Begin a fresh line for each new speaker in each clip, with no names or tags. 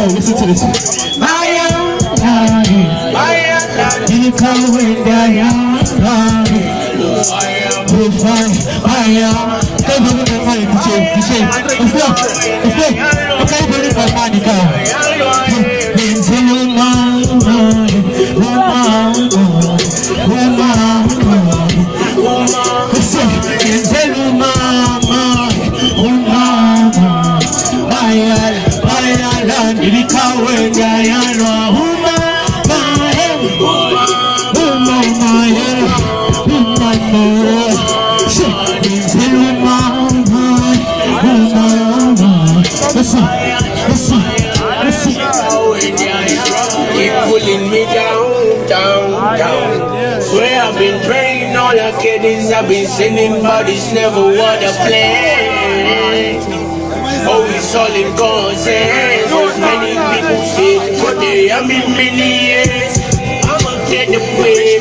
Listen to this.
Pulling me down, down, down. Swear I've been praying all the kids I've been sending, but it's never what I planned. Always all in God's hands. As many people say, but they have been many years. I'ma get the way.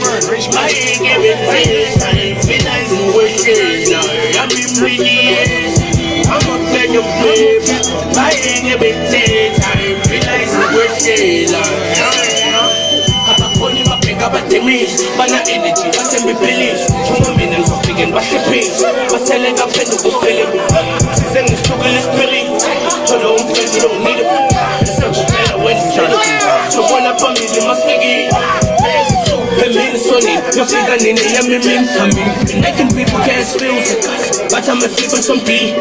I ain't giving things. I ain't feeling what shit. I've been many years. I'ma get the way. I ain't giving things. I ain't feeling what shit. But not energy, but send me feelings. Some women and something and bash the pace. But telling a pen to go feeling. Then the struggle is spilling. So don't feel you don't need it. So better when it's trying to do. So one up on me, they must make it. Sunny, you're sitting in the yummy. Making people can't spill. But I'm a flip on some beat.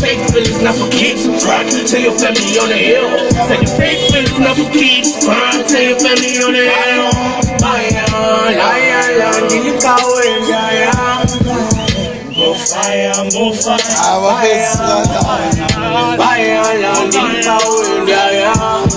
Fake feelings not for kids. Tell your family on the hill. Fake feelings not for kids. Tell your family on the hill. More fire, more fire.